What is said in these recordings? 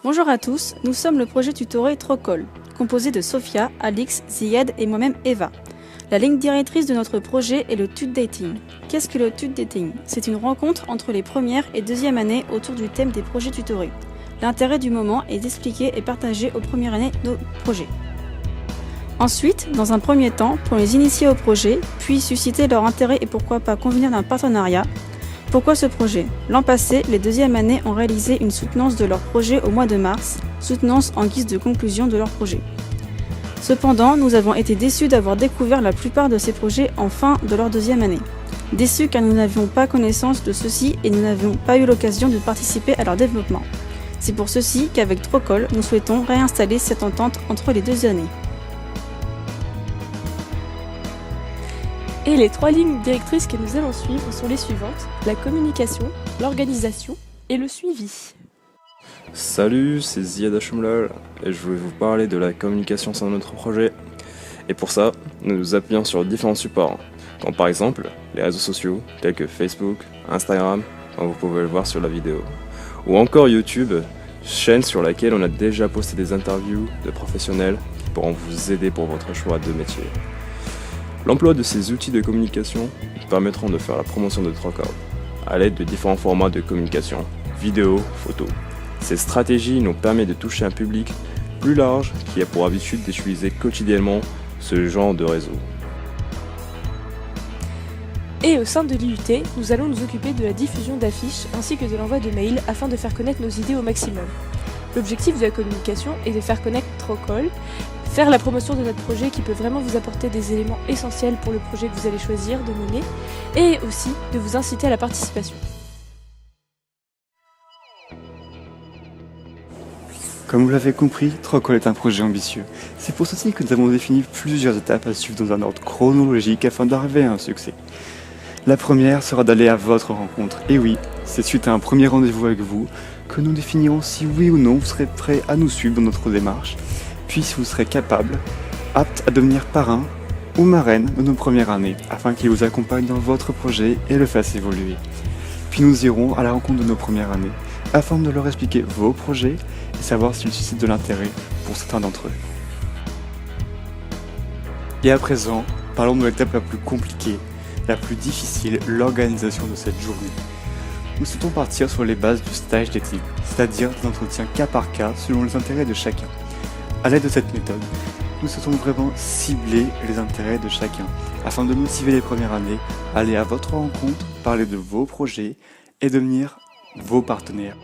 Bonjour à tous, nous sommes le projet tutoré Trocol, composé de Sophia, Alix, Ziad et moi-même Eva. La ligne directrice de notre projet est le TUT Dating. Qu'est-ce que le TUT Dating? C'est une rencontre entre les premières et deuxième années autour du thème des projets tutorés. L'intérêt du moment est d'expliquer et partager aux premières années nos projets. Ensuite, dans un premier temps, pour les initier au projet, puis susciter leur intérêt et pourquoi pas convenir d'un partenariat. Pourquoi ce projet? L'an passé, les deuxièmes années ont réalisé une soutenance de leur projet au mois de mars, soutenance en guise de conclusion de leur projet. Cependant, nous avons été déçus d'avoir découvert la plupart de ces projets en fin de leur deuxième année. Déçus car nous n'avions pas connaissance de ceux-ci et nous n'avions pas eu l'occasion de participer à leur développement. C'est pour ceci qu'avec Trocol, nous souhaitons réinstaller cette entente entre les deux années. Et les trois lignes directrices que nous allons suivre sont les suivantes: la communication, l'organisation et le suivi. Salut, c'est Ziad Hachmoulal et je voulais vous parler de la communication sur notre projet. Et pour ça, nous nous appuyons sur différents supports, comme par exemple les réseaux sociaux tels que Facebook, Instagram, comme vous pouvez le voir sur la vidéo, ou encore YouTube, chaîne sur laquelle on a déjà posté des interviews de professionnels qui pourront vous aider pour votre choix de métier. L'emploi de ces outils de communication permettront de faire la promotion de Trocol à l'aide de différents formats de communication, vidéo, photo. Ces stratégies nous permettent de toucher un public plus large qui a pour habitude d'utiliser quotidiennement ce genre de réseau. Et au sein de l'IUT, nous allons nous occuper de la diffusion d'affiches ainsi que de l'envoi de mails afin de faire connaître nos idées au maximum. L'objectif de la communication est de faire connaître Trocol, faire la promotion de notre projet qui peut vraiment vous apporter des éléments essentiels pour le projet que vous allez choisir de mener, et aussi de vous inciter à la participation. Comme vous l'avez compris, Trocol est un projet ambitieux. C'est pour ceci que nous avons défini plusieurs étapes à suivre dans un ordre chronologique afin d'arriver à un succès. La première sera d'aller à votre rencontre. Et oui, c'est suite à un premier rendez-vous avec vous que nous définirons si oui ou non vous serez prêt à nous suivre dans notre démarche, puis si vous serez capable, apte à devenir parrain ou marraine de nos premières années, afin qu'ils vous accompagnent dans votre projet et le fassent évoluer. Puis nous irons à la rencontre de nos premières années, afin de leur expliquer vos projets et savoir s'ils suscitent de l'intérêt pour certains d'entre eux. Et à présent, parlons de l'étape la plus compliquée, la plus difficile, l'organisation de cette journée. Nous souhaitons partir sur les bases du stage dating, c'est-à-dire des entretiens cas par cas selon les intérêts de chacun. À l'aide de cette méthode, nous souhaitons vraiment cibler les intérêts de chacun, afin de motiver les premières années à aller à votre rencontre, parler de vos projets et devenir vos partenaires.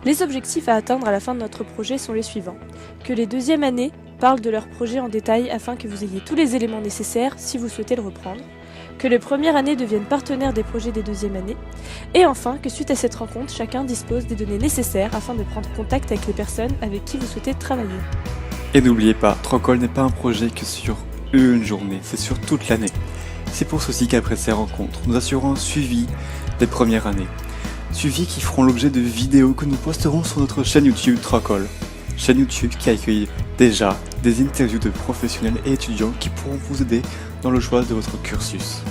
Les objectifs à atteindre à la fin de notre projet sont les suivants: que les deuxièmes années parlent de leur projet en détail afin que vous ayez tous les éléments nécessaires si vous souhaitez le reprendre, que les premières années deviennent partenaires des projets des deuxièmes années, et enfin que suite à cette rencontre, chacun dispose des données nécessaires afin de prendre contact avec les personnes avec qui vous souhaitez travailler. Et n'oubliez pas, Trocol n'est pas un projet que sur une journée, c'est sur toute l'année. C'est pour ceci qu'après ces rencontres, nous assurons un suivi des premières années. Suivi qui feront l'objet de vidéos que nous posterons sur notre chaîne YouTube Trocol. Chaîne YouTube qui accueille déjà des interviews de professionnels et étudiants qui pourront vous aider dans le choix de votre cursus.